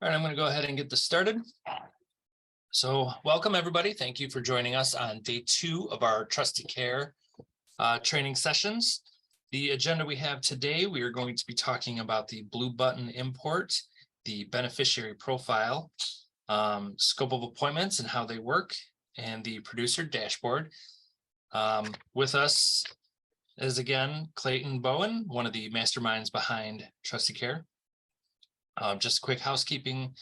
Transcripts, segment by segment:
All right, I'm going to go ahead and get this started. So welcome everybody. Thank you for joining us on day 2 of our TrustyCare training sessions. The agenda we have today, we are going to be talking about the blue button import, the beneficiary profile, scope of appointments and how they work, and the producer dashboard. With us is again Clayton Bowen, one of the masterminds behind TrustyCare. Just quick housekeeping.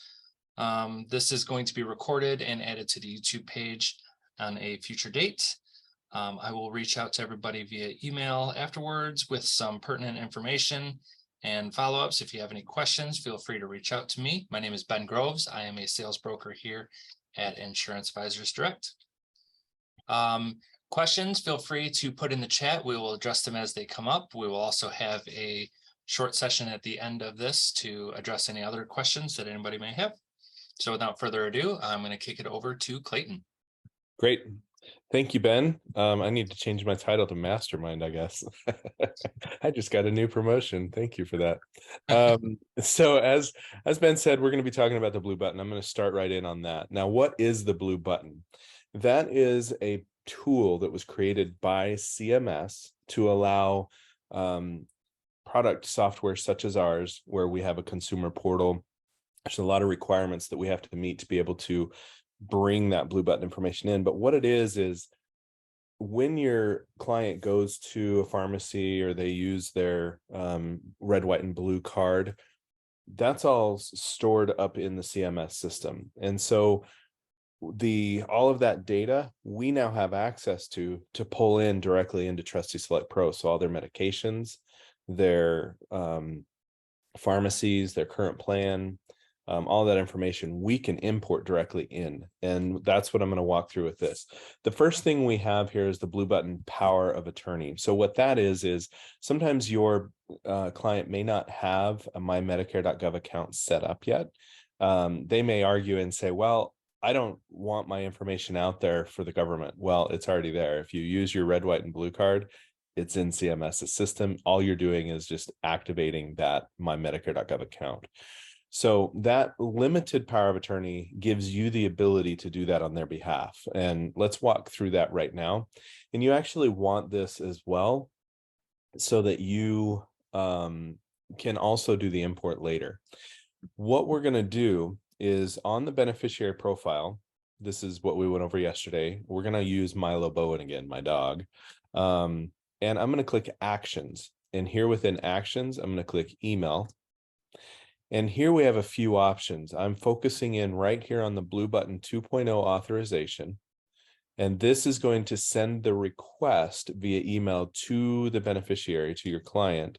This is going to be recorded and added to the YouTube page on a future date. I will reach out to everybody via email afterwards with some pertinent information and follow-ups. If you have any questions, feel free to reach out to me. My name is Ben Groves. I am a sales broker here at Insurance Advisors Direct. Questions, feel free to put in the chat. We will address them as they come up. We will also have a short session at the end of this to address any other questions that anybody may have. So without further ado, I'm going to kick it over to Clayton. Great. Thank you, Ben. I need to change my title to Mastermind, I guess. I just got a new promotion. Thank you for that. So as Ben said, we're going to be talking about the blue button. I'm going to start right in on that. Now, what is the blue button? That is a tool that was created by CMS to allow product software such as ours, where we have a consumer portal. There's a lot of requirements that we have to meet to be able to bring that blue button information in. But what it is when your client goes to a pharmacy or they use their red, white, and blue card, that's all stored up in the CMS system. And so all of that data we now have access to pull in directly into Trusty Select Pro. So all their medications, their pharmacies, their current plan, all that information we can import directly in. And that's what I'm going to walk through with this. The first thing we have here is the blue button power of attorney. So what that is sometimes your client may not have a mymedicare.gov account set up yet. They may argue and say, well, I don't want my information out there for the government. Well, it's already there. If you use your red, white, and blue card, it's in CMS's system. All you're doing is just activating that mymedicare.gov account. So that limited power of attorney gives you the ability to do that on their behalf. And let's walk through that right now. And you actually want this as well so that you can also do the import later. What we're going to do is on the beneficiary profile, this is what we went over yesterday. We're going to use Milo Bowen again, my dog. And I'm going to click actions. And here within actions, I'm going to click email. And here we have a few options. I'm focusing in right here on the blue button 2.0 authorization. And this is going to send the request via email to the beneficiary, to your client,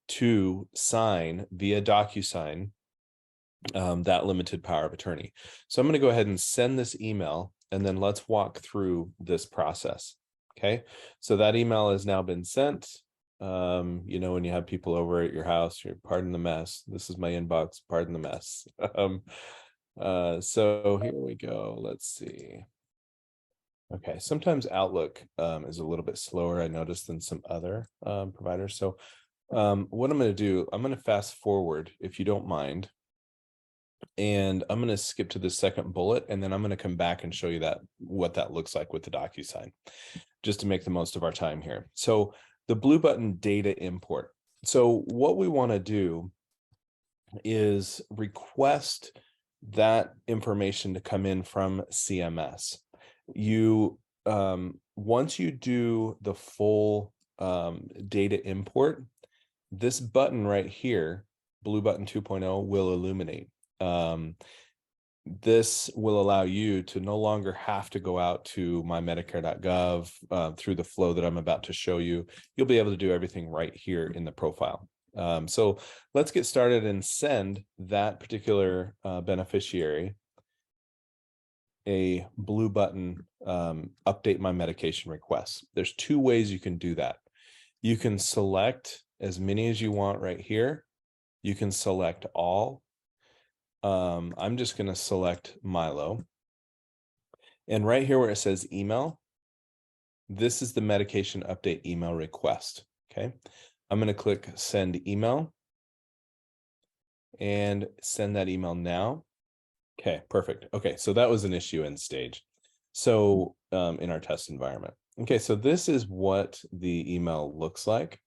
to sign via DocuSign that limited power of attorney. So I'm going to go ahead and send this email, and then let's walk through this process. Okay, so that email has now been sent. You know, when you have people over at your house, pardon the mess. This is my inbox, pardon the mess. So here we go. Let's see. Okay, sometimes Outlook is a little bit slower, I noticed, than some other providers. So what I'm going to do, I'm going to fast forward, if you don't mind. And I'm going to skip to the second bullet, and then I'm going to come back and show you what that looks like with the DocuSign, just to make the most of our time here. So the blue button data import. So what we want to do is request that information to come in from CMS. You once you do the full data import, this button right here, blue button 2.0, will illuminate. This will allow you to no longer have to go out to mymedicare.gov through the flow that I'm about to show you. You'll be able to do everything right here in the profile. So let's get started and send that particular beneficiary a blue button update my medication request. There's 2 ways you can do that. You can select as many as you want right here. You can select all. I'm just going to select Milo. And right here where it says email, this is the medication update email request. Okay. I'm going to click send email. and send that email now. Okay, perfect. Okay, so that was an issue in stage. So in our test environment. Okay, so this is what the email looks like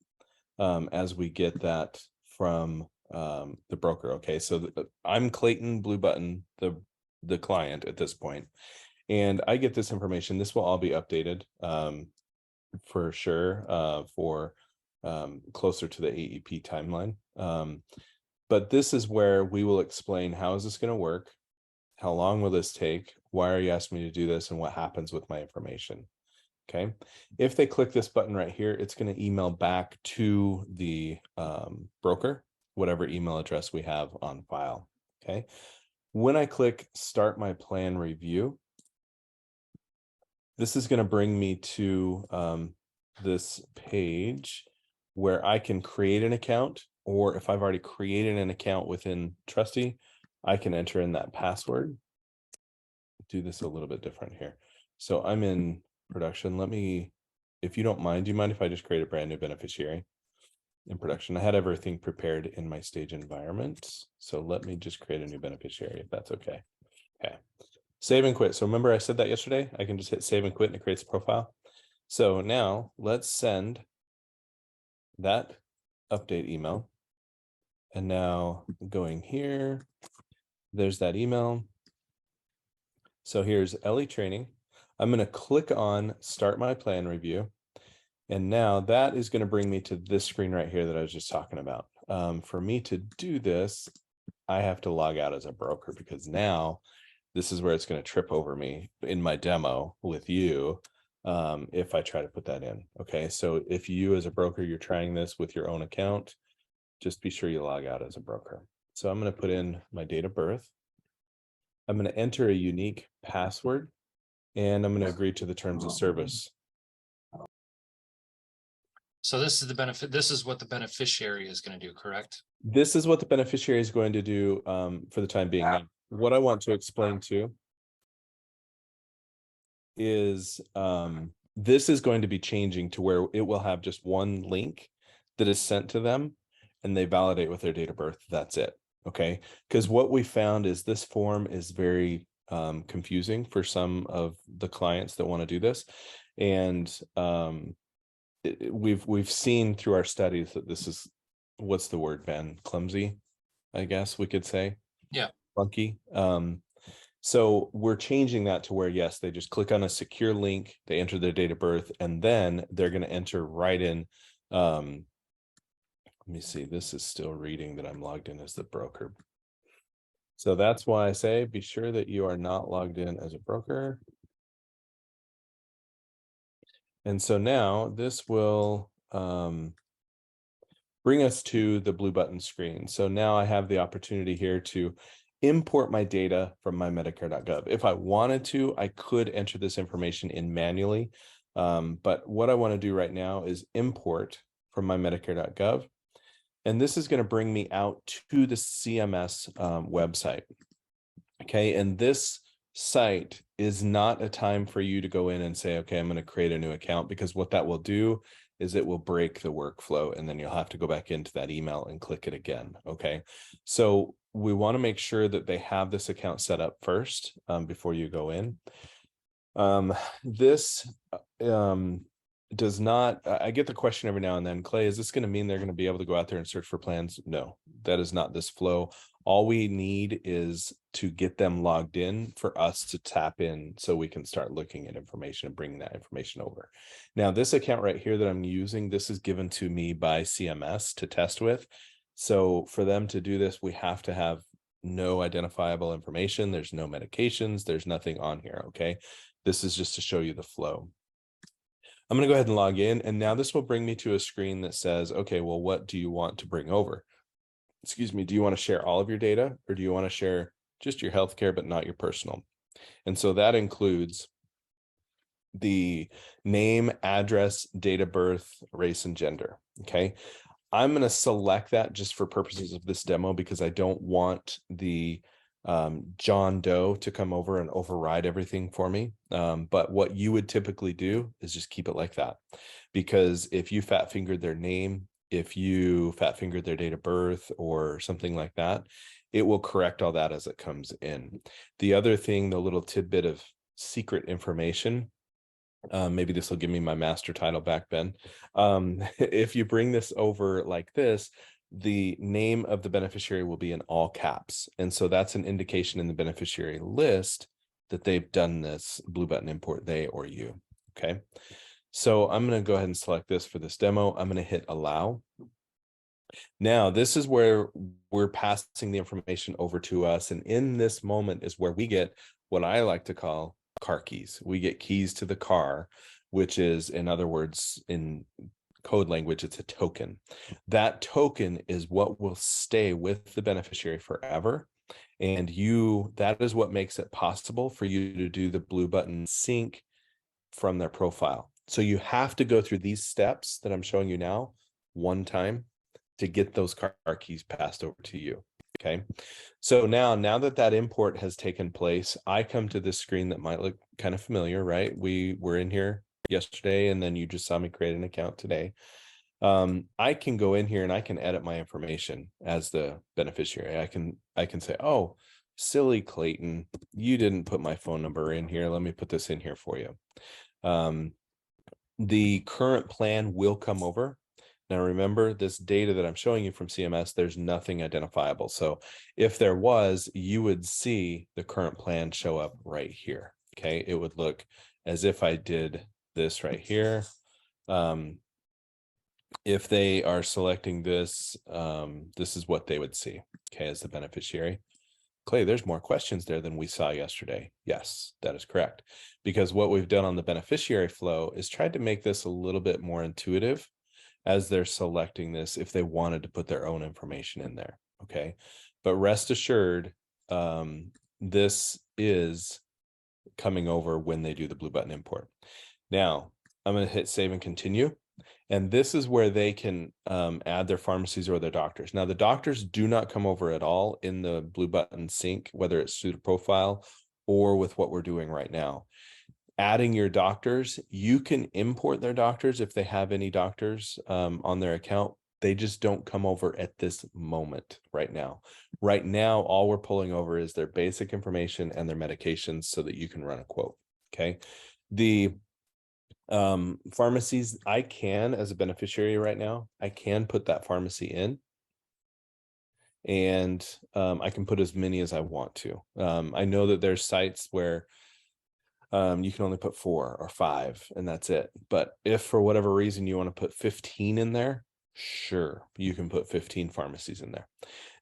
as we get that from the broker. Okay, so I'm Clayton Blue Button, the client at this point, and I get this information. This will all be updated for sure for closer to the AEP timeline. But this is where we will explain how is this going to work, how long will this take, why are you asking me to do this, and what happens with my information. Okay, if they click this button right here, it's going to email back to the broker, whatever email address we have on file. Okay, when I click start my plan review, this is going to bring me to this page where I can create an account, or if I've already created an account within Trusty, I can enter in that password. Do this a little bit different here. So I'm in production. Let me, if you don't mind, do you mind if I just create a brand new beneficiary in production? I had everything prepared in my stage environment. So let me just create a new beneficiary if that's okay. Okay. Save and quit. So remember I said that yesterday, I can just hit save and quit and it creates a profile. So now let's send that update email. And now going here, there's that email. So here's LE training. I'm going to click on start my plan review. And now that is going to bring me to this screen right here that I was just talking about. For me to do this, I have to log out as a broker, because now this is where it's going to trip over me in my demo with you if I try to put that in. Okay, so if you as a broker, you're trying this with your own account, just be sure you log out as a broker. So I'm going to put in my date of birth. I'm going to enter a unique password, and I'm going to agree to the terms of service. So this is the benefit. This is what the beneficiary is going to do, correct? This is what the beneficiary is going to do for the time being. Now, what I want to explain to is this is going to be changing to where it will have just one link that is sent to them, and they validate with their date of birth. That's it. Okay, because what we found is this form is very confusing for some of the clients that want to do this, and we've seen through our studies that this is, what's the word, Ben? Clumsy, I guess we could say. Yeah. Funky. So we're changing that to where, yes, they just click on a secure link, they enter their date of birth, and then they're going to enter right in. Let me see, this is still reading that I'm logged in as the broker. So that's why I say be sure that you are not logged in as a broker. And so now this will bring us to the blue button screen. So now I have the opportunity here to import my data from my Medicare.gov. If I wanted to, I could enter this information in manually. But what I want to do right now is import from my Medicare.gov. And this is going to bring me out to the CMS website. Okay, and this site is not a time for you to go in and say, okay, I'm going to create a new account, because what that will do is it will break the workflow, and then you'll have to go back into that email and click it again. Okay, so we want to make sure that they have this account set up first before you go in. This does not, I get the question every now and then, Clay, is this going to mean they're going to be able to go out there and search for plans? No, that is not this flow. All we need is to get them logged in for us to tap in so we can start looking at information and bringing that information over. Now, this account right here that I'm using, this is given to me by CMS to test with. So for them to do this, we have to have no identifiable information. There's no medications. There's nothing on here. Okay. This is just to show you the flow. I'm going to go ahead and log in, and now this will bring me to a screen that says, okay, well, what do you want to bring over? Excuse me, do you want to share all of your data, or do you want to share just your healthcare but not your personal? And so that includes the name, address, date of birth, race, and gender. Okay, I'm going to select that just for purposes of this demo, because I don't want the John Doe to come over and override everything for me. But what you would typically do is just keep it like that, because if you fat fingered their name, if you fat fingered their date of birth or something like that, it will correct all that as it comes in. The other thing, the little tidbit of secret information, maybe this will give me my master title back, Ben. If you bring this over like this, the name of the beneficiary will be in all caps. And so that's an indication in the beneficiary list that they've done this blue button import, they or you. Okay. So I'm going to go ahead and select this for this demo. I'm going to hit allow. Now, this is where we're passing the information over to us. And in this moment is where we get what I like to call car keys. We get keys to the car, which is, in other words, in code language, it's a token. That token is what will stay with the beneficiary forever. And that is what makes it possible for you to do the blue button sync from their profile. So you have to go through these steps that I'm showing you now one time to get those car keys passed over to you. Okay. So now that import has taken place, I come to this screen that might look kind of familiar, right? We were in here yesterday, and then you just saw me create an account today. I can go in here and I can edit my information as the beneficiary. I can say, oh, silly Clayton, you didn't put my phone number in here. Let me put this in here for you. The current plan will come over. Now, remember, this data that I'm showing you from CMS, there's nothing identifiable. So if there was, you would see the current plan show up right here. Okay, it would look as if I did this right here. If they are selecting this, this is what they would see, okay, as the beneficiary. Clay, there's more questions there than we saw yesterday. Yes, that is correct. Because what we've done on the beneficiary flow is tried to make this a little bit more intuitive as they're selecting this if they wanted to put their own information in there, okay? But rest assured, this is coming over when they do the blue button import. Now, I'm going to hit save and continue. And this is where they can add their pharmacies or their doctors. Now, the doctors do not come over at all in the blue button sync, whether it's through the profile or with what we're doing right now. Adding your doctors, you can import their doctors if they have any doctors on their account. They just don't come over at this moment right now. Right now, all we're pulling over is their basic information and their medications so that you can run a quote. Okay. The pharmacies, I can, as a beneficiary right now, I can put that pharmacy in. And I can put as many as I want to. I know that there's sites where you can only put 4 or 5 and that's it. But if for whatever reason you want to put 15 in there, sure, you can put 15 pharmacies in there.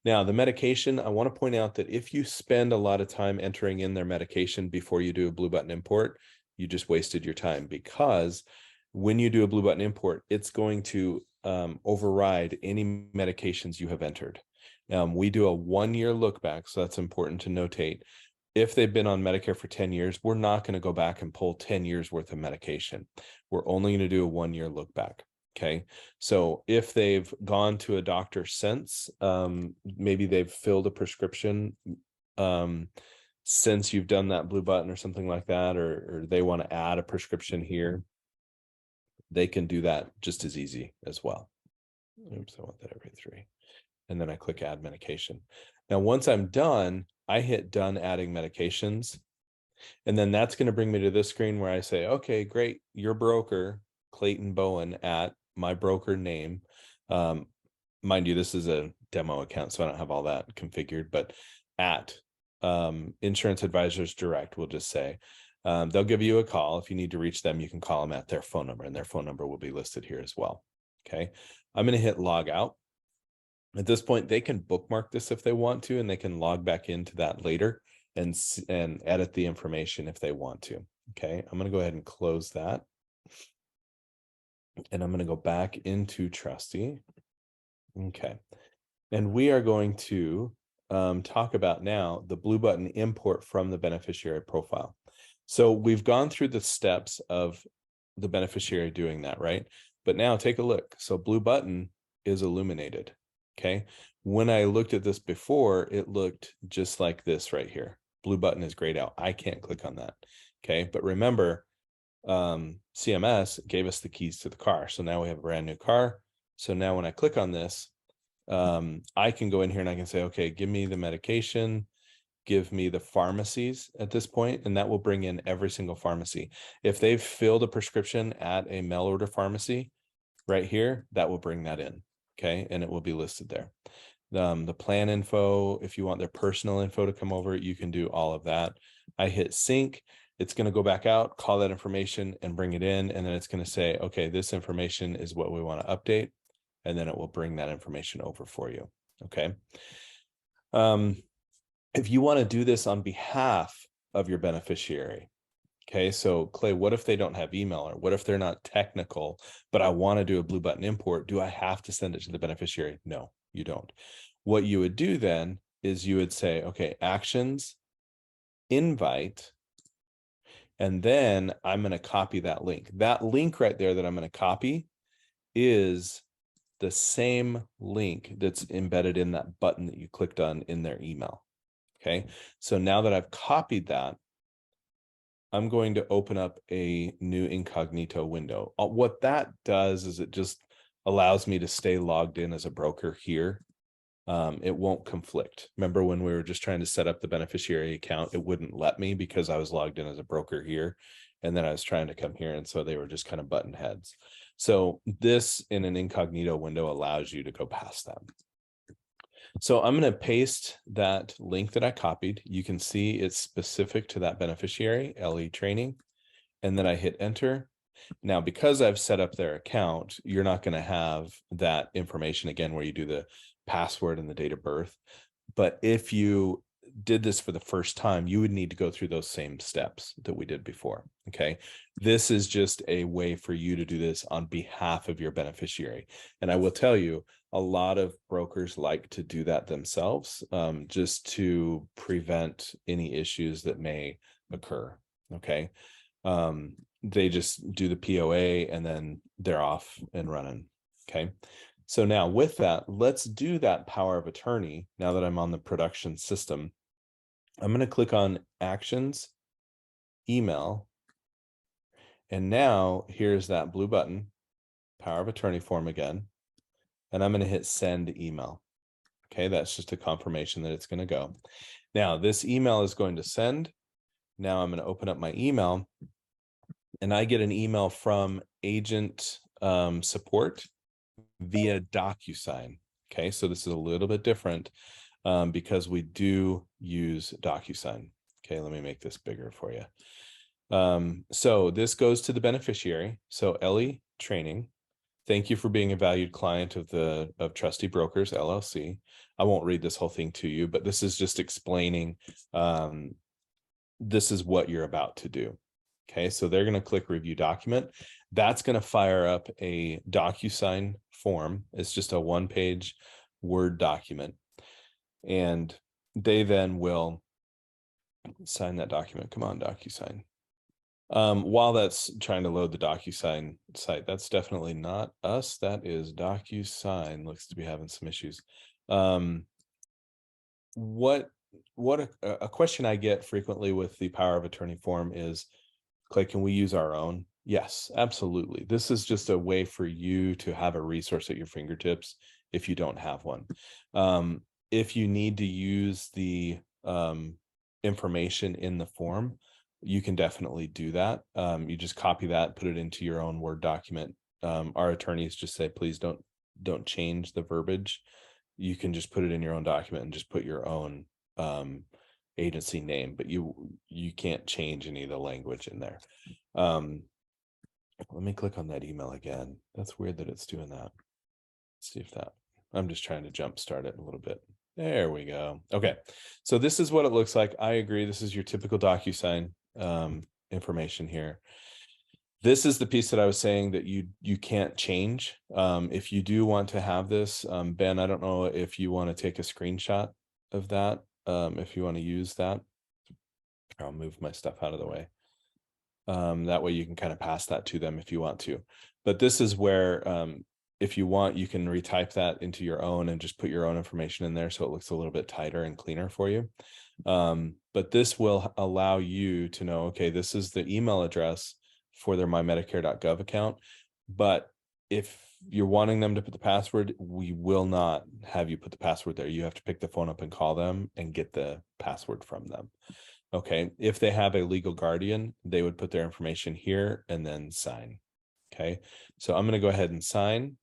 Now, the medication, I want to point out that if you spend a lot of time entering in their medication before you do a blue button import, you just wasted your time, because when you do a blue button import, it's going to override any medications you have entered. We do a 1-year look back, so that's important to notate. If they've been on Medicare for 10 years, we're not going to go back and pull 10 years worth of medication. We're only going to do a 1-year look back. Okay. So if they've gone to a doctor since, maybe they've filled a prescription since you've done that blue button or something like that, or they want to add a prescription here, they can do that just as easy as well. Oops, I want that every 3. And then I click add medication. Now, once I'm done, I hit done adding medications. And then that's going to bring me to this screen where I say, okay, great. Your broker, Clayton Bowen, at my broker name. Mind you, this is a demo account, so I don't have all that configured, but at Insurance Advisors Direct, we'll just say, they'll give you a call. If you need to reach them, you can call them at their phone number, and their phone number will be listed here as well. Okay. I'm going to hit log out. At this point, they can bookmark this if they want to, and they can log back into that later and edit the information if they want to. Okay, I'm going to go ahead and close that. And I'm going to go back into Trusty. Okay, and we are going to talk about now the blue button import from the beneficiary profile. So we've gone through the steps of the beneficiary doing that, right? But now take a look. So blue button is illuminated. Okay. When I looked at this before, it looked just like this right here. Blue button is grayed out. I can't click on that. Okay. But remember, CMS gave us the keys to the car. So now we have a brand new car. So now when I click on this, I can go in here and I can say, okay, give me the medication, give me the pharmacies at this point, and that will bring in every single pharmacy. If they've filled a prescription at a mail order pharmacy right here, that will bring that in. Okay, and it will be listed there. The plan info, if you want their personal info to come over, you can do all of that. I hit sync. It's going to go back out, call that information and bring it in. And then it's going to say, okay, this information is what we want to update. And then it will bring that information over for you. Okay. If you want to do this on behalf of your beneficiary, okay, so Clay, what if they don't have email, or what if they're not technical, but I want to do a blue button import? Do I have to send it to the beneficiary? No, you don't. What you would do then is you would say, okay, actions, invite, and then I'm going to copy that link. That link right there that I'm going to copy is the same link that's embedded in that button that you clicked on in their email. Okay, so now that I've copied that, I'm going to open up a new incognito window. What that does is it just allows me to stay logged in as a broker here. It won't conflict. Remember when we were just trying to set up the beneficiary account, it wouldn't let me because I was logged in as a broker here. And then I was trying to come here. And so they were just kind of button heads. So this in an incognito window allows you to go past that. So I'm going to paste that link that I copied. You can see it's specific to that beneficiary, LE training. And then I hit enter. Now, because I've set up their account, you're not going to have that information again where you do the password and the date of birth. But if you did this for the first time, you would need to go through those same steps that we did before. Okay. This is just a way for you to do this on behalf of your beneficiary. And I will tell you, a lot of brokers like to do that themselves, just to prevent any issues that may occur. Okay. They just do the POA and then they're off and running. Okay. So now with that, let's do that power of attorney. Now that I'm on the production system, I'm going to click on actions, email. And now here's that blue button, power of attorney form again. And I'm going to hit send email. Okay. That's just a confirmation that it's going to go. Now this email is going to send. Now I'm going to open up my email and I get an email from agent support via DocuSign. Okay, so this is a little bit different because we do use DocuSign. Okay, let me make this bigger for you. So this goes to the beneficiary. So Ellie Training, thank you for being a valued client of Trusty Brokers LLC. I won't read this whole thing to you, but this is just explaining this is what you're about to do. Okay, so they're going to click review document. That's going to fire up a DocuSign form. It's just a one-page Word document. And they then will sign that document. Come on, DocuSign. While that's trying to load the DocuSign site, that's definitely not us. That is DocuSign. Looks to be having some issues. What a question I get frequently with the power of attorney form is, Clay, can we use our own? Yes, absolutely. This is just a way for you to have a resource at your fingertips if you don't have one. If you need to use the information in the form, you can definitely do that. You just copy that, put it into your own Word document. Our attorneys just say, please don't change the verbiage. You can just put it in your own document and just put your own agency name, but you can't change any of the language in there. Let me click on that email again. That's weird that it's doing that. Let's see if that, I'm just trying to jumpstart it a little bit. There we go. Okay, so this is what it looks like. I agree. This is your typical DocuSign information here. This is the piece that I was saying that you can't change. If you do want to have this, Ben, I don't know if you want to take a screenshot of that. If you want to use that, I'll move my stuff out of the way. That way you can kind of pass that to them if you want to. But this is where, if you want, you can retype that into your own and just put your own information in there so it looks a little bit tighter and cleaner for you. But this will allow you to know, okay, this is the email address for their mymedicare.gov account. But if you're wanting them to put the password, we will not have you put the password there. You have to pick the phone up and call them and get the password from them. Okay. If they have a legal guardian, they would put their information here and then sign. Okay. So I'm going to go ahead and sign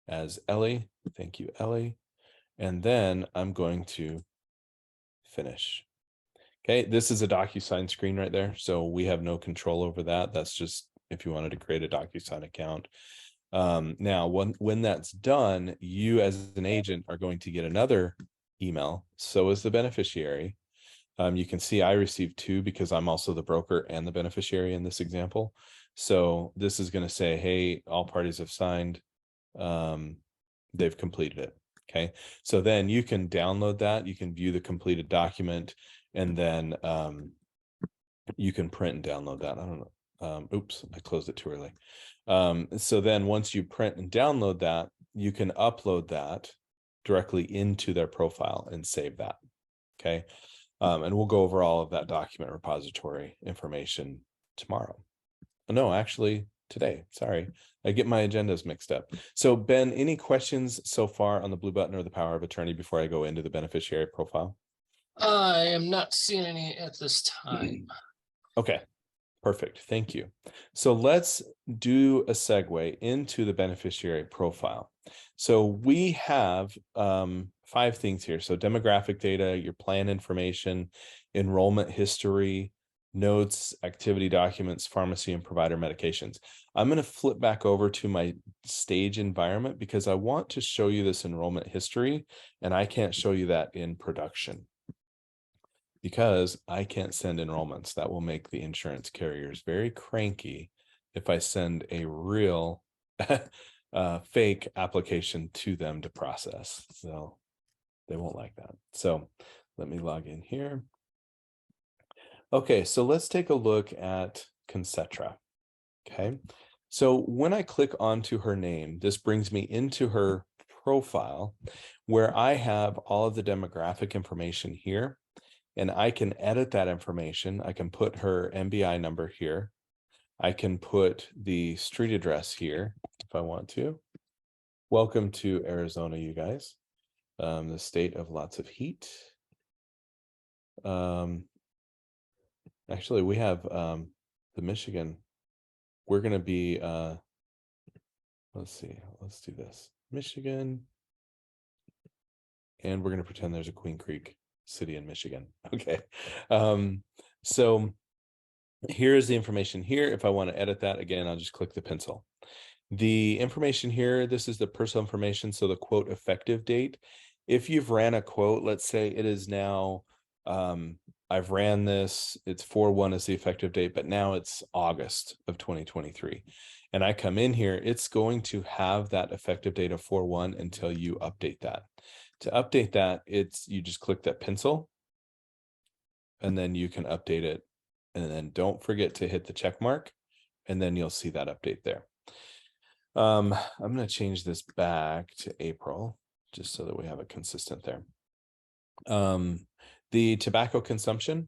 as Ellie. Thank you, Ellie. And then I'm going to finish. Okay. This is a DocuSign screen right there. So we have no control over that. That's just if you wanted to create a DocuSign account. Now, when that's done, you as an agent are going to get another email. So is the beneficiary. You can see I received 2 because I'm also the broker and the beneficiary in this example. So this is going to say, hey, all parties have signed. They've completed it. Okay. So then you can download that. You can view the completed document, and then you can print and download that. I don't know. Oops, I closed it too early. So then once you print and download that, you can upload that directly into their profile and save that. Okay. And we'll go over all of that document repository information tomorrow. No, actually today. Sorry, I get my agendas mixed up. So Ben, any questions so far on the blue button or the power of attorney before I go into the beneficiary profile? I am not seeing any at this time. Okay, perfect. Thank you. So let's do a segue into the beneficiary profile. So we have 5 things here. So demographic data, your plan information, enrollment history, notes, activity documents, pharmacy and provider medications. I'm going to flip back over to my stage environment because I want to show you this enrollment history, and I can't show you that in production because I can't send enrollments. That will make the insurance carriers very cranky if I send a real fake application to them to process. So they won't like that. So let me log in here. Okay, so let's take a look at Concetra. Okay, so when I click onto her name, this brings me into her profile where I have all of the demographic information here, and I can edit that information. I can put her MBI number here. I can put the street address here if I want to. Welcome to Arizona, you guys. The state of lots of heat. Actually, we have the Michigan. We're going to be, let's see, let's do this. Michigan. And we're going to pretend there's a Queen Creek city in Michigan. Okay. So here's the information here. If I want to edit that again, I'll just click the pencil. The information here, this is the personal information. So the quote effective date. If you've ran a quote, let's say it is now, I've ran this, it's 4/1 is the effective date, but now it's August of 2023. And I come in here, it's going to have that effective date of 4/1 until you update that. To update that, you just click that pencil and then you can update it. And then don't forget to hit the check mark, and then you'll see that update there. I'm going to change this back to April just so that we have it consistent there. The tobacco consumption.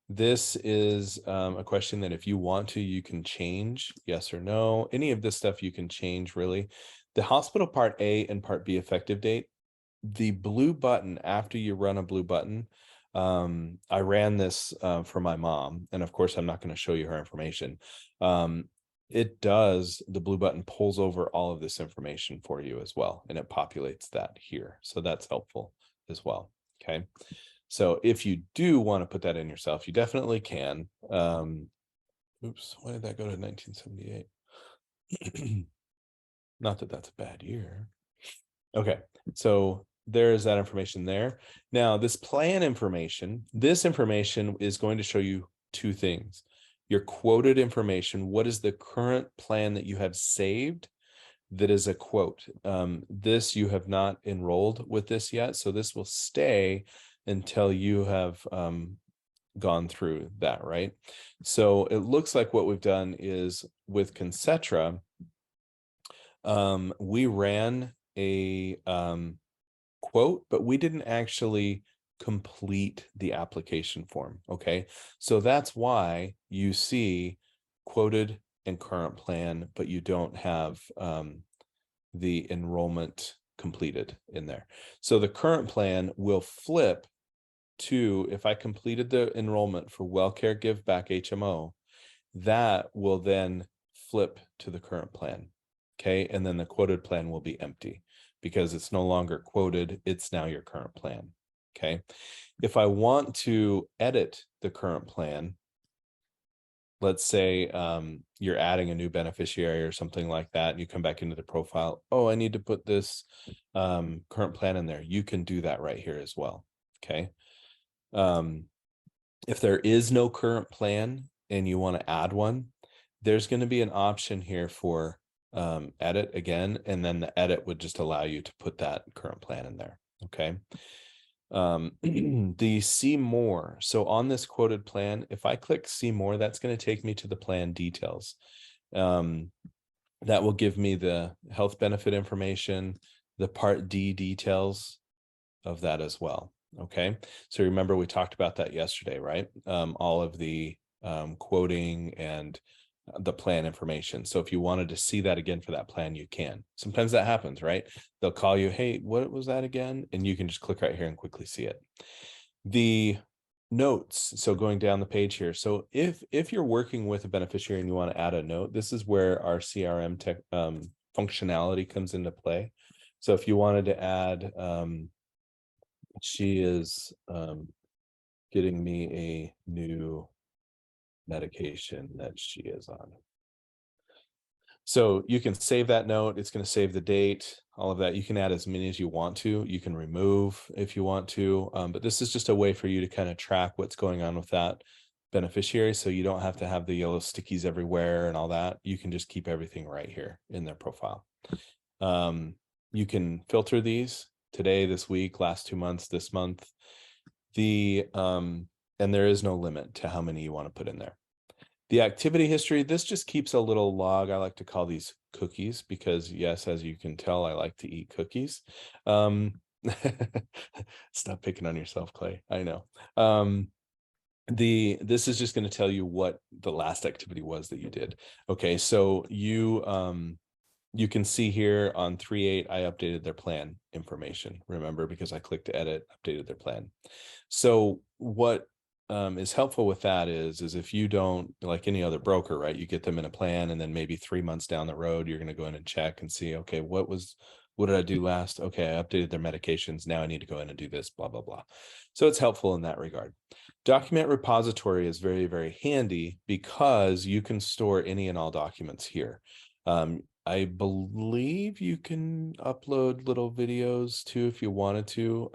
This is a question that if you want to, you can change yes or no. Any of this stuff you can change really. The hospital part A and part B effective date. The blue button, after you run a blue button, I ran this for my mom, and of course I'm not going to show you her information. The blue button pulls over all of this information for you as well, and it populates that here. So that's helpful as well. Okay. So if you do want to put that in yourself, you definitely can. Oops, why did that go to 1978? Not that that's a bad year. Okay, so there's that information there. Now, this plan information, this information is going to show you 2 things. Your quoted information, what is the current plan that you have saved that is a quote. This you have not enrolled with this yet, so this will stay until you have gone through that, right? So it looks like what we've done is with Concetra, we ran a quote, but we didn't actually complete the application form. Okay, so that's why you see quoted and current plan, but you don't have the enrollment completed in there. So the current plan will flip to, if I completed the enrollment for WellCare Give Back HMO, that will then flip to the current plan. Okay, and then the quoted plan will be empty because it's no longer quoted, it's now your current plan. Okay, if I want to edit the current plan, let's say you're adding a new beneficiary or something like that, and you come back into the profile, oh, I need to put this current plan in there. You can do that right here as well. Okay, if there is no current plan and you want to add one, there's going to be an option here for edit again, and then the edit would just allow you to put that current plan in there. Okay. The see more. So on this quoted plan, if I click see more, that's going to take me to the plan details. That will give me the health benefit information, the Part D details of that as well. Okay, so remember we talked about that yesterday, right? All of the quoting and the plan information. So if you wanted to see that again for that plan, you can. Sometimes that happens, right? They'll call you, hey, what was that again? And you can just click right here and quickly see it. The notes, so going down the page here. So if you're working with a beneficiary and you want to add a note, this is where our CRM tech functionality comes into play. So if you wanted to add, she is getting me a new medication that she is on. So you can save that note. It's going to save the date, all of that. You can add as many as you want to. You can remove if you want to, but this is just a way for you to kind of track what's going on with that beneficiary. So you don't have to have the yellow stickies everywhere and all that. You can just keep everything right here in their profile. You can filter these today, this week, last 2 months, this month. And there is no limit to how many you want to put in there. The activity history, this just keeps a little log. I like to call these cookies because, yes, as you can tell, I like to eat cookies. Stop picking on yourself, Clay. I know. This is just going to tell you what the last activity was that you did. Okay, so you can see here on 3/8, I updated their plan information. Remember, because I clicked edit, updated their plan. So what is helpful with that is if you don't, like any other broker, right, you get them in a plan and then maybe 3 months down the road, you're going to go in and check and see, okay, what did I do last? Okay, I updated their medications. Now I need to go in and do this, blah, blah, blah. So it's helpful in that regard. Document repository is very, very handy because you can store any and all documents here. I believe you can upload little videos too if you wanted to,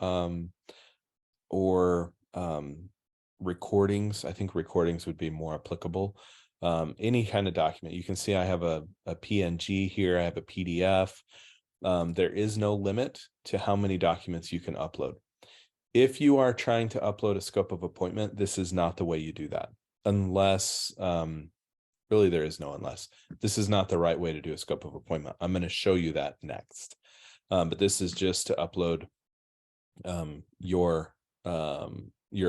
or recordings. I think recordings would be more applicable. Any kind of document. You can see I have a PNG here. I have a PDF. There is no limit to how many documents you can upload. If you are trying to upload a scope of appointment, this is not the way you do that. Unless, really there is no unless. This is not the right way to do a scope of appointment. I'm going to show you that next. But this is just to upload your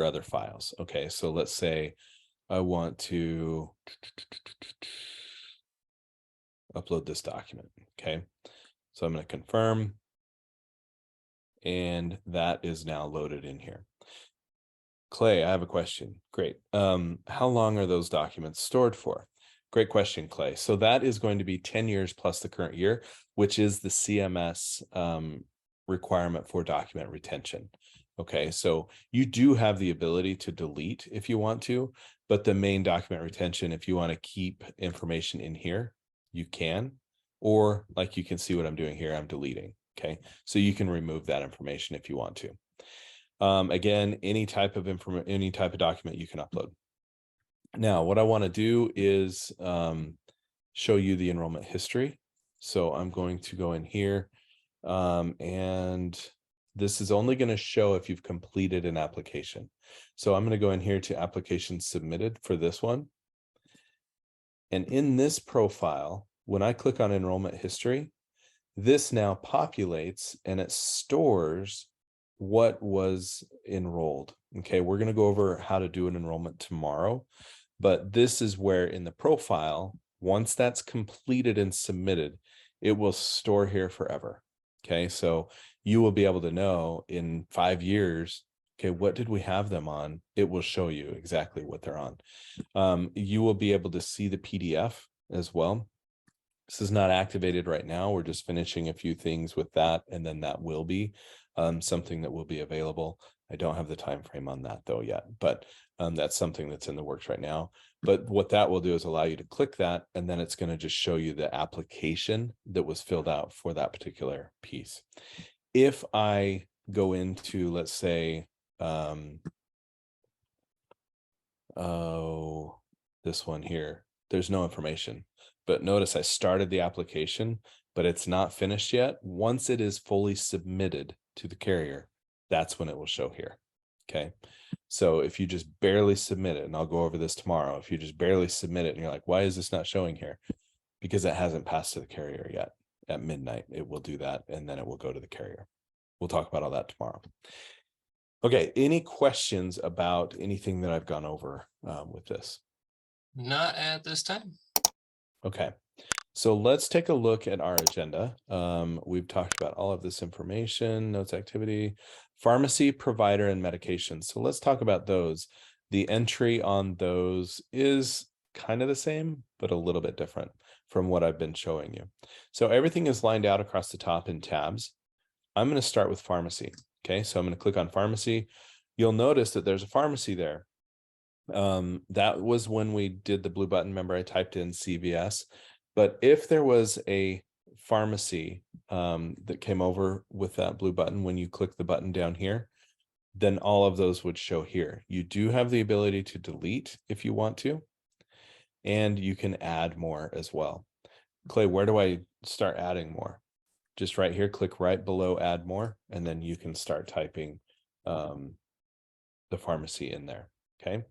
other files. Okay, so let's say I want to upload this document. Okay, so I'm going to confirm, and that is now loaded in here. Clay, I have a question. Great. How long are those documents stored for? Great question, Clay. So that is going to be 10 years plus the current year, which is the CMS requirement for document retention. Okay, so you do have the ability to delete if you want to, but the main document retention, if you want to keep information in here, you can, or like you can see what I'm doing here, I'm deleting. Okay, so you can remove that information if you want to. Again, any type of document you can upload. Now, what I want to do is show you the enrollment history. So I'm going to go in here, and this is only going to show if you've completed an application. So I'm going to go in here to applications submitted for this one. And in this profile, when I click on enrollment history, this now populates and it stores what was enrolled. Okay, we're going to go over how to do an enrollment tomorrow, but this is where in the profile, Once that's completed and submitted, it will store here forever. Okay, so you will be able to know in 5 years, okay, what did we have them on? It will show you exactly what they're on. You will be able to see the PDF as well. This is not activated right now. We're just finishing a few things with that, and then that will be something that will be available. I don't have the time frame on that though yet, but that's something that's in the works right now. But what that will do is allow you to click that, and then it's going to just show you the application that was filled out for that particular piece. If I go into, let's say, oh, this one here, there's no information. But notice I started the application, but it's not finished yet. Once it is fully submitted to the carrier, that's when it will show here. Okay. So if you just barely submit it, and I'll go over this tomorrow, if you just barely submit it and you're like, why is this not showing here? Because it hasn't passed to the carrier yet. At midnight, it will do that, and then it will go to the carrier. We'll talk about all that tomorrow. Okay. Any questions about anything that I've gone over with this? Not at this time. Okay, so let's take a look at our agenda. We've talked about all of this information, notes, activity, pharmacy, provider, and medication. So let's talk about those. The entry on those is kind of the same, but a little bit different from what I've been showing you. So everything is lined out across the top in tabs. I'm going to start with pharmacy. Okay, so I'm going to click on pharmacy. You'll notice that there's a pharmacy there. That was when we did the blue button. Remember, I typed in CVS, but if there was a pharmacy that came over with that blue button, when you click the button down here, then all of those would show here. You do have the ability to delete if you want to, and you can add more as well. Clay, where do I start adding more? Just right here, click right below add more, and then you can start typing the pharmacy in there. Okay.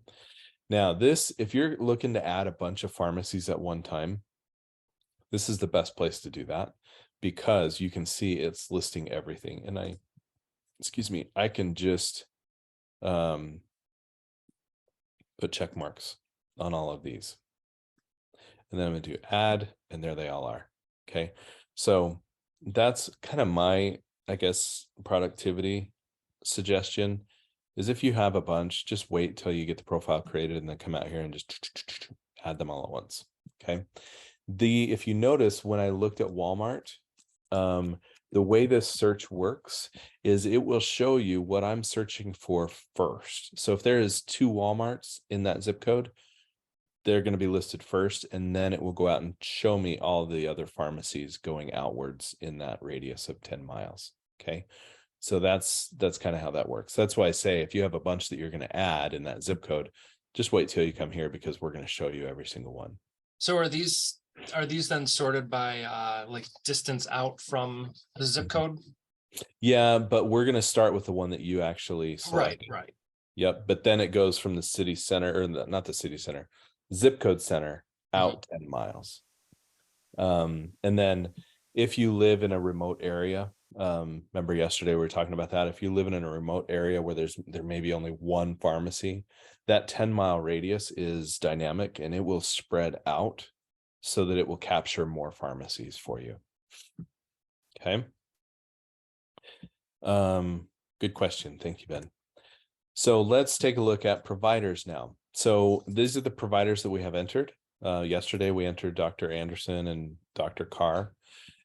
Now this, if you're looking to add a bunch of pharmacies at one time, this is the best place to do that, because you can see it's listing everything. And I can just put check marks on all of these. And then I'm going to do add, and there they all are. Okay. So that's kind of my, I guess, productivity suggestion is if you have a bunch, just wait till you get the profile created and then come out here and just add them all at once. Okay. If you notice, when I looked at Walmart, the way this search works is it will show you what I'm searching for first. So if there is 2 Walmarts in that zip code, they're going to be listed first, and then it will go out and show me all the other pharmacies going outwards in that radius of 10 miles. Okay. So that's kind of how that works. That's why I say if you have a bunch that you're going to add in that zip code, just wait till you come here, because we're going to show you every single one. So are these then sorted by like distance out from the zip code? Yeah, but we're going to start with the one that you actually select. Right. Yep. But then it goes from the city center, or not the city center, zip code center out 10 miles. And then if you live in a remote area, remember yesterday we were talking about that. If you live in a remote area where there may be only one pharmacy, that 10-mile radius is dynamic, and it will spread out so that it will capture more pharmacies for you. Okay. Good question. Thank you, Ben. So let's take a look at providers now. So these are the providers that we have entered. Yesterday we entered Dr. Anderson and Dr. Carr.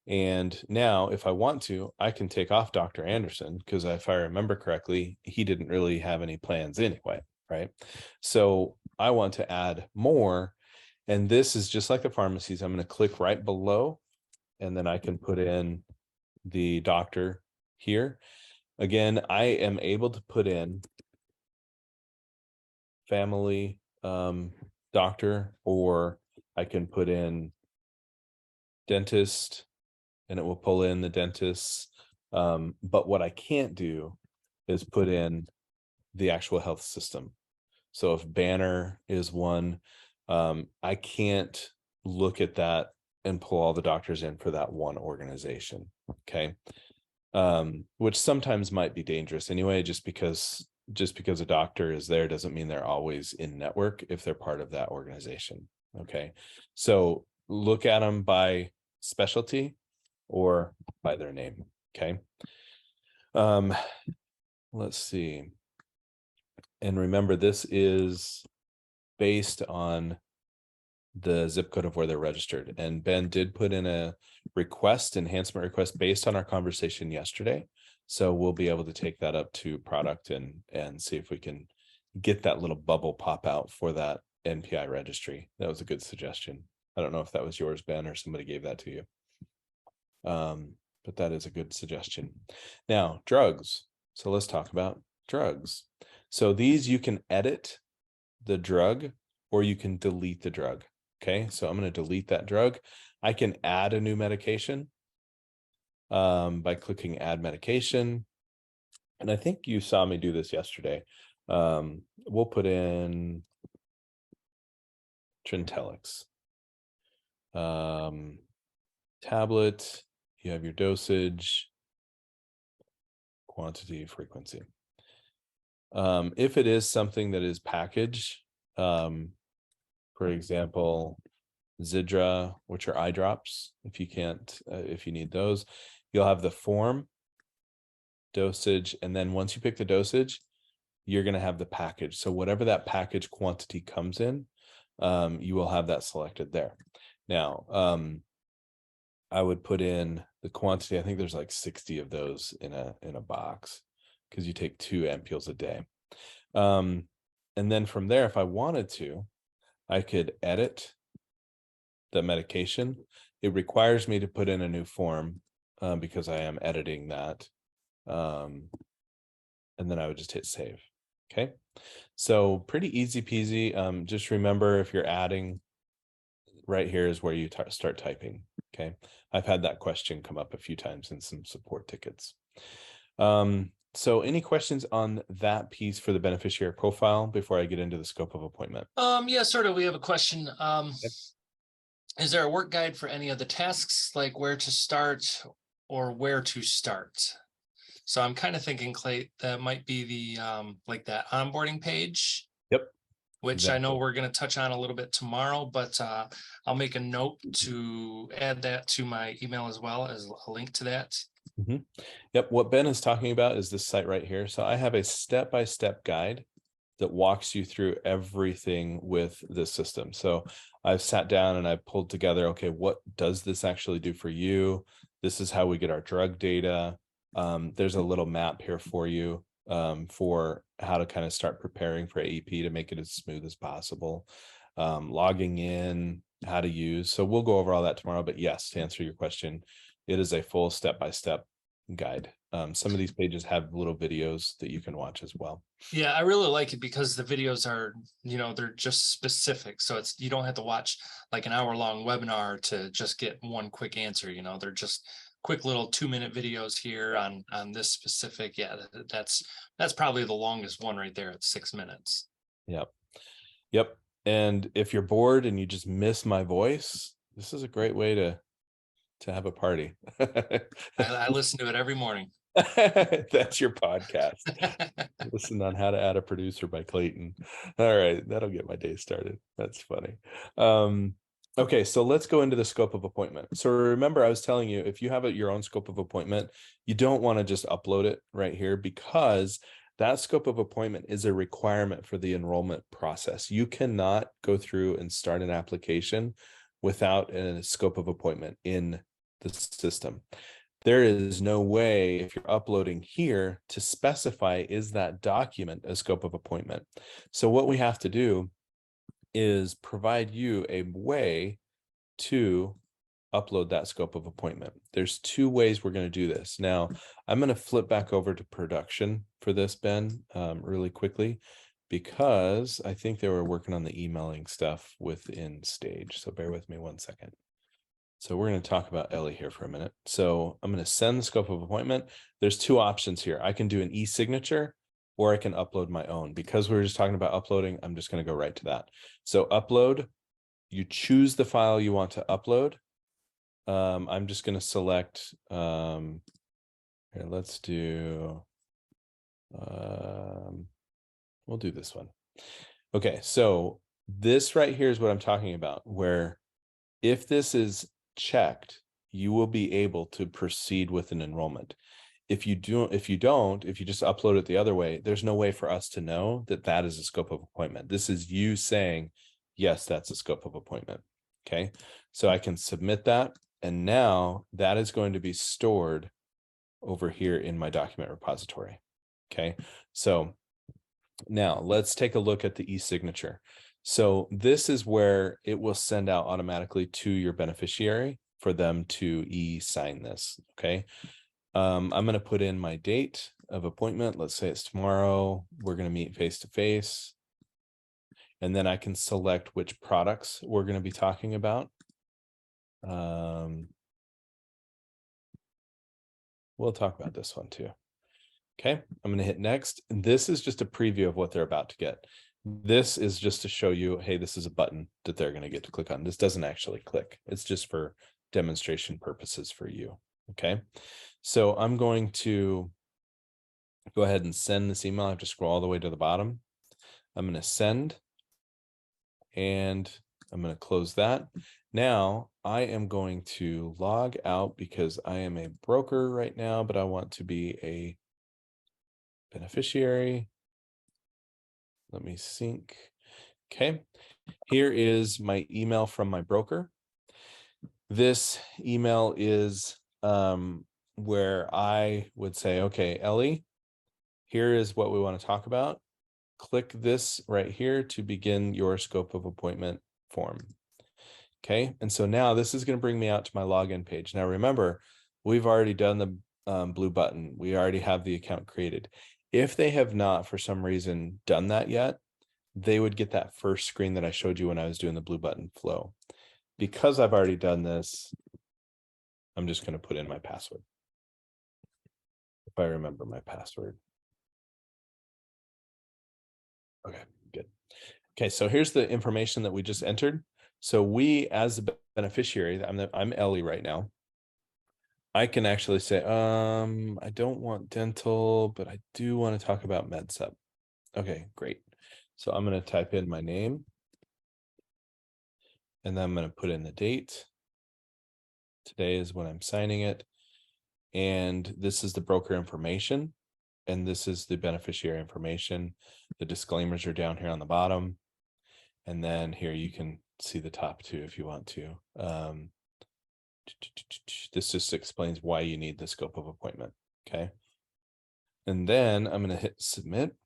And now if I want to, I can take off Dr. Anderson, because if I remember correctly, he didn't really have any plans anyway, right? So I want to add more. And this is just like the pharmacies. I'm going to click right below, and then I can put in the doctor here. Again, I am able to put in family doctor, or I can put in dentist, and it will pull in the dentists. But what I can't do is put in the actual health system. So if Banner is one, I can't look at that and pull all the doctors in for that one organization. Okay. Which sometimes might be dangerous anyway, just because a doctor is there doesn't mean they're always in network if they're part of that organization. Okay. So look at them by specialty or by their name. Okay. Let's see. And remember, this is based on the zip code of where they're registered. And Ben did put in a enhancement request based on our conversation yesterday. So we'll be able to take that up to product and see if we can get that little bubble pop out for that NPI registry. That was a good suggestion. I don't know if that was yours, Ben, or somebody gave that to you. But that is a good suggestion. Now, drugs. So let's talk about drugs. So these, you can edit the drug or you can delete the drug. Okay, so I'm going to delete that drug. I can add a new medication by clicking add medication. And I think you saw me do this yesterday. We'll put in Trintellix. Tablet, you have your dosage, quantity, frequency. If it is something that is packaged, for example, Zidra, which are eye drops, if you need those, you'll have the form, dosage, and then once you pick the dosage, you're going to have the package. So whatever that package quantity comes in, you will have that selected there. Now, I would put in the quantity. I think there's like 60 of those in a box because you take 2 ampules a day. And then from there, if I wanted to, I could edit the medication. It requires me to put in a new form because I am editing that. And then I would just hit save. Okay. So pretty easy peasy. Just remember, if you're adding, right here is where you start typing. Okay. I've had that question come up a few times in some support tickets. So any questions on that piece for the beneficiary profile before I get into the scope of appointment? Yeah, sort of. We have a question. Yep. Is there a work guide for any of the tasks, like where to start or where to start? So I'm kind of thinking, Clay, that might be the like that onboarding page. Yep. Which Exactly. I know we're going to touch on a little bit tomorrow, but I'll make a note to add that to my email as well as a link to that. Mm-hmm. Yep. What Ben is talking about is this site right here. So I have a step-by-step guide that walks you through everything with this system. So I've sat down and I've pulled together, okay, what does this actually do for you? This is how we get our drug data. There's a little map here for you for how to kind of start preparing for AEP to make it as smooth as possible. Logging in, how to use. So we'll go over all that tomorrow. But yes, to answer your question, it is a full step-by-step guide. Some of these pages have little videos that you can watch as well. Yeah, I really like it because the videos are, they're just specific. So you don't have to watch like an hour-long webinar to just get one quick answer. They're just quick little 2-minute videos here on this specific. Yeah, that's probably the longest one right there at 6 minutes. Yep. And if you're bored and you just miss my voice, this is a great way to have a party. I listen to it every morning. That's your podcast. Listen on How to Add a Producer by Clayton. All right, that'll get my day started. That's funny. Okay, so let's go into the scope of appointment. So remember, I was telling you, if you have your own scope of appointment, you don't want to just upload it right here because that scope of appointment is a requirement for the enrollment process. You cannot go through and start an application without a scope of appointment in the system. There is no way, if you're uploading here, to specify is that document a scope of appointment. So what we have to do is provide you a way to upload that scope of appointment. There's 2 ways we're going to do this. Now, I'm going to flip back over to production for this, Ben, really quickly, because I think they were working on the emailing stuff within Stage. So bear with me 1 second. So we're going to talk about Ellie here for a minute. So I'm going to send the scope of appointment. There's 2 options here. I can do an e-signature or I can upload my own. Because we were just talking about uploading, I'm just going to go right to that. So upload, you choose the file you want to upload. I'm just going to select, here, let's do, we'll do this one. Okay, so this right here is what I'm talking about, where If this is checked, you will be able to proceed with an enrollment. If you don't, if you just upload it the other way, there's no way for us to know that that is a scope of appointment. This is you saying, yes, that's a scope of appointment. Okay, so I can submit that, and now that is going to be stored over here in my document repository. Okay, so now let's take a look at the e-signature. So this is where it will send out automatically to your beneficiary for them to e-sign this. Okay, I'm going to put in my date of appointment. Let's say it's tomorrow. We're going to meet face to face. And then I can select which products we're going to be talking about. We'll talk about this one too. Okay, I'm going to hit next. And this is just a preview of what they're about to get. This is just to show you, hey, this is a button that they're going to get to click on. This doesn't actually click. It's just for demonstration purposes for you. Okay, so I'm going to go ahead and send this email. I have to scroll all the way to the bottom. I'm going to send, and I'm going to close that. Now I am going to log out because I am a broker right now, but I want to be a beneficiary. Let me sync. Okay, here is my email from my broker. This email is where I would say, okay, Ellie, here is what we want to talk about. Click this right here to begin your scope of appointment form. Okay, and so now this is going to bring me out to my login page. Now remember, we've already done the blue button. We already have the account created. If they have not, for some reason, done that yet, they would get that first screen that I showed you when I was doing the blue button flow. Because I've already done this, I'm just going to put in my password. If I remember my password. Okay, good. Okay, so here's the information that we just entered. So we, as the beneficiary, I'm Ellie right now. I can actually say, I don't want dental, but I do want to talk about MedSup. Okay, great. So I'm going to type in my name, and then I'm going to put in the date. Today is when I'm signing it. And this is the broker information. And this is the beneficiary information. The disclaimers are down here on the bottom. And then here you can see the top two if you want to. This just explains why you need the scope of appointment. Okay. And then I'm going to hit submit.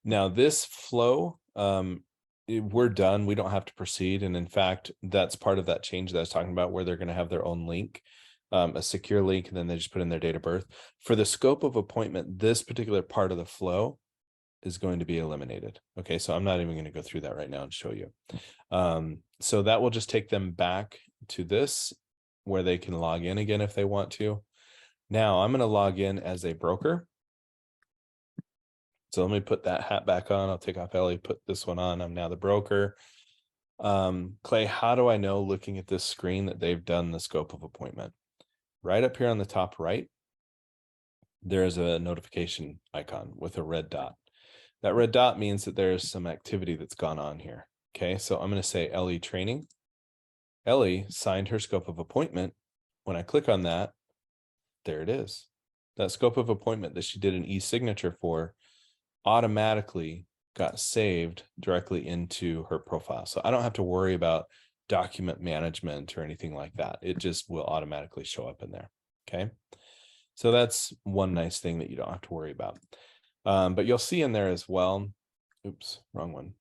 Now this flow, we're done. We don't have to proceed. And in fact, that's part of that change that I was talking about, where they're going to have their own link, a secure link, and then they just put in their date of birth. For the scope of appointment, this particular part of the flow is going to be eliminated. Okay, so I'm not even going to go through that right now and show you. So that will just take them back to this, where they can log in again if they want to. Now I'm going to log in as a broker. So let me put that hat back on. I'll take off Ellie, put this one on. I'm now the broker. Clay, how do I know, looking at this screen, that they've done the scope of appointment? Right up here on the top right, there is a notification icon with a red dot. That red dot means that there's some activity that's gone on here. Okay, so I'm going to say Ellie training. Ellie signed her scope of appointment. When I click on that, there it is. That scope of appointment that she did an e-signature for automatically got saved directly into her profile. So I don't have to worry about document management or anything like that. It just will automatically show up in there. Okay, so that's one nice thing that you don't have to worry about. But you'll see in there as well, oops, wrong one.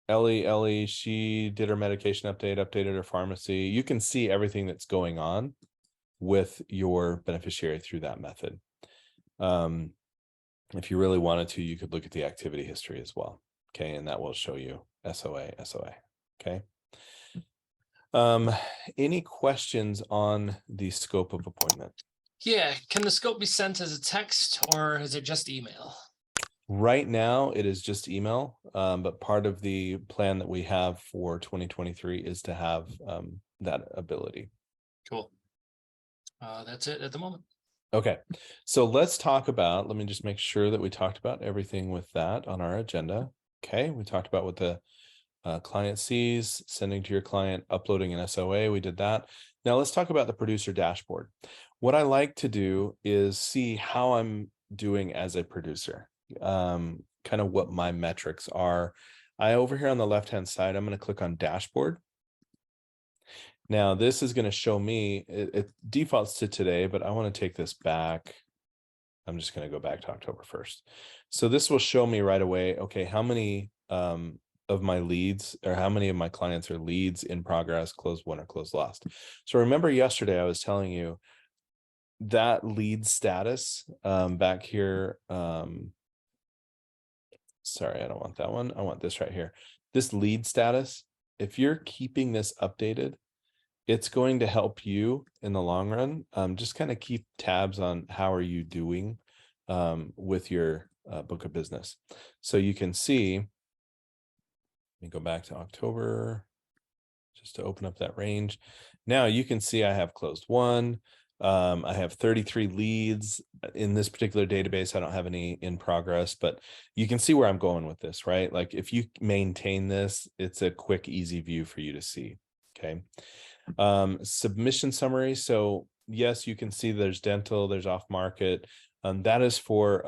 Ellie, she did her medication update, updated her pharmacy. You can see everything that's going on with your beneficiary through that method. If you really wanted to, you could look at the activity history as well. Okay, and that will show you SOA. Okay. Any questions on the scope of appointment? Yeah, can the scope be sent as a text, or is it just email? Right now, it is just email, but part of the plan that we have for 2023 is to have that ability. Cool. That's it at the moment. Okay, so let's talk about, let me just make sure that we talked about everything with that on our agenda. Okay, we talked about what the client sees, sending to your client, uploading an SOA. We did that. Now let's talk about the producer dashboard. What I like to do is see how I'm doing as a producer, kind of what my metrics are. Over here on the left-hand side, I'm going to click on dashboard. Now this is going to show me, it defaults to today, but I want to take this back. I'm just going to go back to October 1st. So this will show me right away, okay, how many of my leads, or how many of my clients are leads in progress, closed won, or closed lost. So remember yesterday I was telling you that lead status back here. Sorry, I don't want that one. I want this right here. This lead status, if you're keeping this updated, it's going to help you in the long run. Just kind of keep tabs on how are you doing with your book of business. So you can see, let me go back to October just to open up that range. Now you can see I have closed one. I have 33 leads in this particular database. I don't have any in progress, but you can see where I'm going with this, right? Like if you maintain this, it's a quick, easy view for you to see. Okay. Submission summary. So yes, you can see there's dental, there's off market. That is for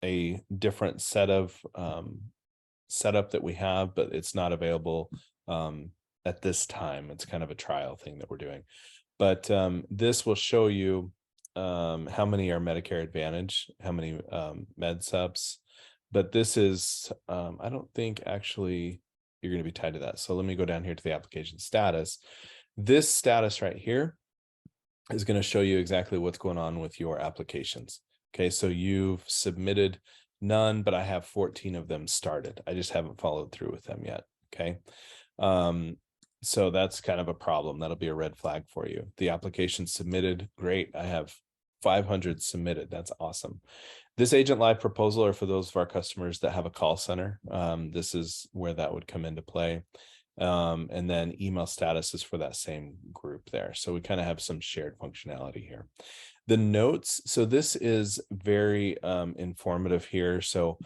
a different set of setup that we have, but it's not available at this time. It's kind of a trial thing that we're doing. But this will show you how many are Medicare Advantage, how many med subs. But this is, I don't think actually you're going to be tied to that. So let me go down here to the application status. This status right here is going to show you exactly what's going on with your applications. Okay, so you've submitted none, but I have 14 of them started. I just haven't followed through with them yet. Okay. So that's kind of a problem. That'll be a red flag for you. The application submitted, great. I have 500 submitted. That's awesome. This agent live proposal are for those of our customers that have a call center. This is where that would come into play. And then email status is for that same group there. So we kind of have some shared functionality here. The notes. So this is very informative here. So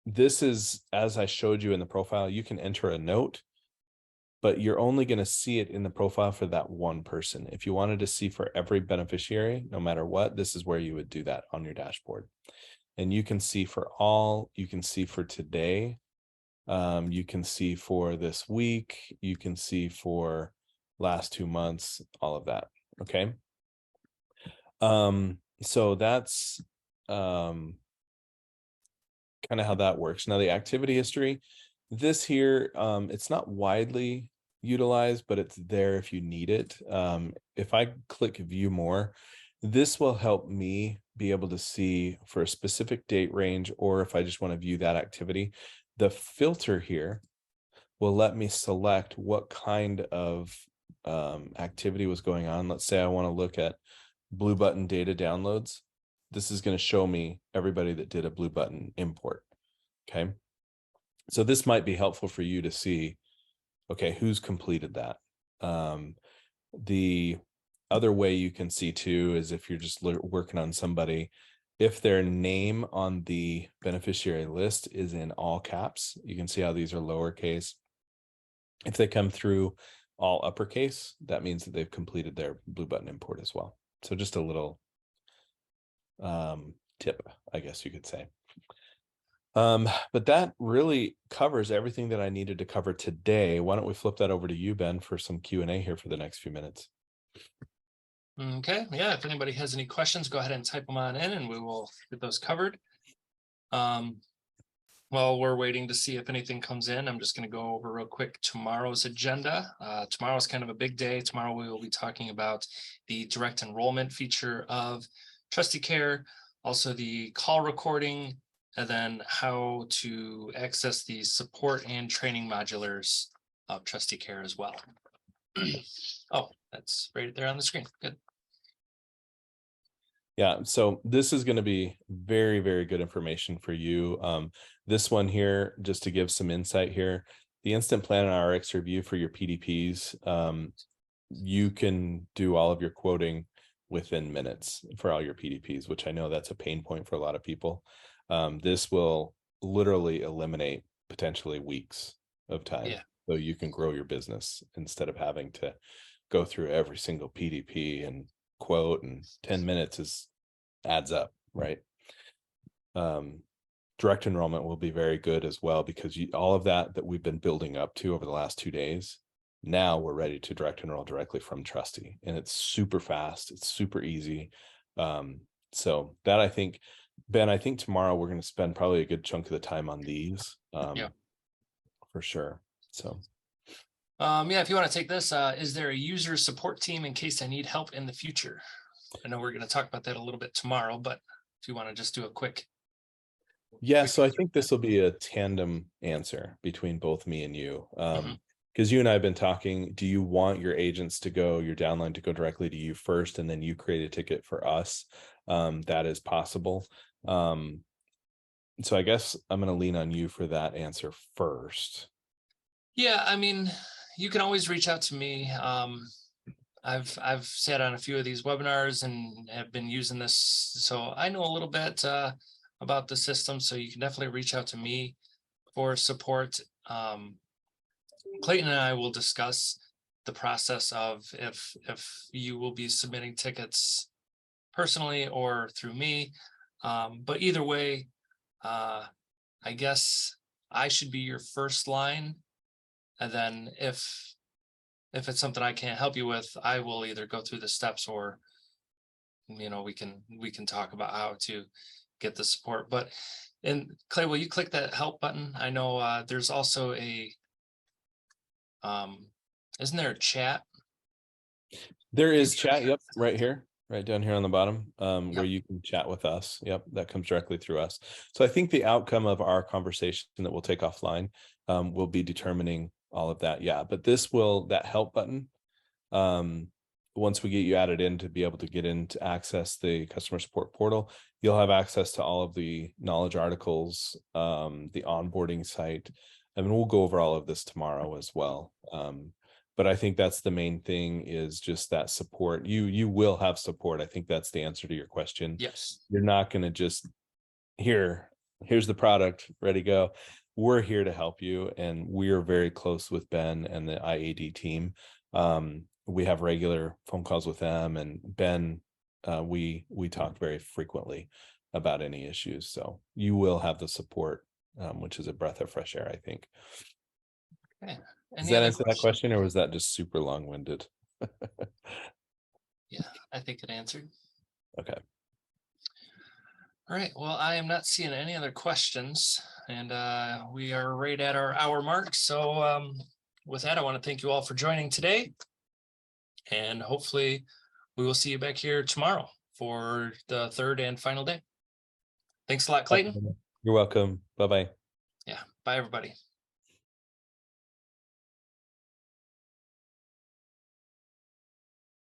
this is, as I showed you in the profile, you can enter a note, but you're only going to see it in the profile for that one person. If you wanted to see for every beneficiary, no matter what, this is where you would do that on your dashboard. And you can see for all, you can see for today, you can see for this week, you can see for last 2 months, all of that. Okay. So that's kind of how that works. Now the activity history, this here, it's not widely utilized, but it's there if you need it. If I click view more, this will help me be able to see for a specific date range, or if I just want to view that activity. The filter here will let me select what kind of activity was going on. Let's say I want to look at Blue Button data downloads. This is going to show me everybody that did a Blue Button import. Okay. So this might be helpful for you to see, okay, who's completed that. The other way you can see too is if you're just working on somebody, if their name on the beneficiary list is in all caps, you can see how these are lowercase. If they come through all uppercase, that means that they've completed their Blue Button import as well. So just a little tip, I guess you could say. But that really covers everything that I needed to cover today. Why don't we flip that over to you, Ben, for some Q&A here for the next few minutes. Okay, yeah, if anybody has any questions, go ahead and type them on in and we will get those covered. While we're waiting to see if anything comes in, I'm just going to go over real quick tomorrow's agenda. Tomorrow's kind of a big day. Tomorrow we will be talking about the direct enrollment feature of TrustyCare, also the call recording, and then how to access the support and training modulars of TrustyCare as well. Oh, that's right there on the screen. Good. Yeah, so this is going to be very, very good information for you. This one here, just to give some insight here, the Instant Plan and RX review for your PDPs, you can do all of your quoting within minutes for all your PDPs, which I know that's a pain point for a lot of people. This will literally eliminate potentially weeks of time. Yeah. So you can grow your business instead of having to go through every single PDP and quote, and 10 minutes adds up, right? Direct enrollment will be very good as well, because all of that we've been building up to over the last 2 days, now we're ready to direct enroll directly from Trusty, and it's super fast, it's super easy. So that, I think, Ben, I think tomorrow we're going to spend probably a good chunk of the time on these, Yeah. for sure. So yeah, if you want to take this, is there a user support team in case I need help in the future? I know we're going to talk about that a little bit tomorrow, but if you want to just do a quick. yeah, so I think this will be a tandem answer between both me and you. Mhm. Because you and I have been talking, do you want your agents to go, your downline to go directly to you first, and then you create a ticket for us? That is possible. So I guess I'm going to lean on you for that answer first. Yeah, I mean, you can always reach out to me. I've sat on a few of these webinars and have been using this, so I know a little bit about the system. So you can definitely reach out to me for support. Clayton and I will discuss the process of if you will be submitting tickets personally or through me. But either way, I guess I should be your first line, and then if it's something I can't help you with, I will either go through the steps, or we can talk about how to get the support. But, and Clay, will you click that help button? I know there's also a isn't there a chat? There is chat, yep, right here, right down here on the bottom, where Yep. you can chat with us. Yep, that comes directly through us. So I think the outcome of our conversation that we'll take offline will be determining all of that. Yeah, but that help button, once we get you added in to be able to get in to access the customer support portal, you'll have access to all of the knowledge articles, the onboarding site. I mean, we'll go over all of this tomorrow as well. But I think that's the main thing, is just that support. You will have support. I think that's the answer to your question. Yes. You're not going to just here's the product, ready, go. We're here to help you, and we are very close with Ben and the IAD team. We have regular phone calls with them, and Ben, we talk very frequently about any issues. So you will have the support, which is a breath of fresh air, I think. Okay. Does that answer that question, or was that just super long-winded? Yeah, I think it answered. Okay. All right. Well, I am not seeing any other questions, and we are right at our hour mark. So with that, I want to thank you all for joining today, and hopefully we will see you back here tomorrow for the third and final day. Thanks a lot, Clayton. You're welcome. Bye-bye. Yeah. Bye, everybody.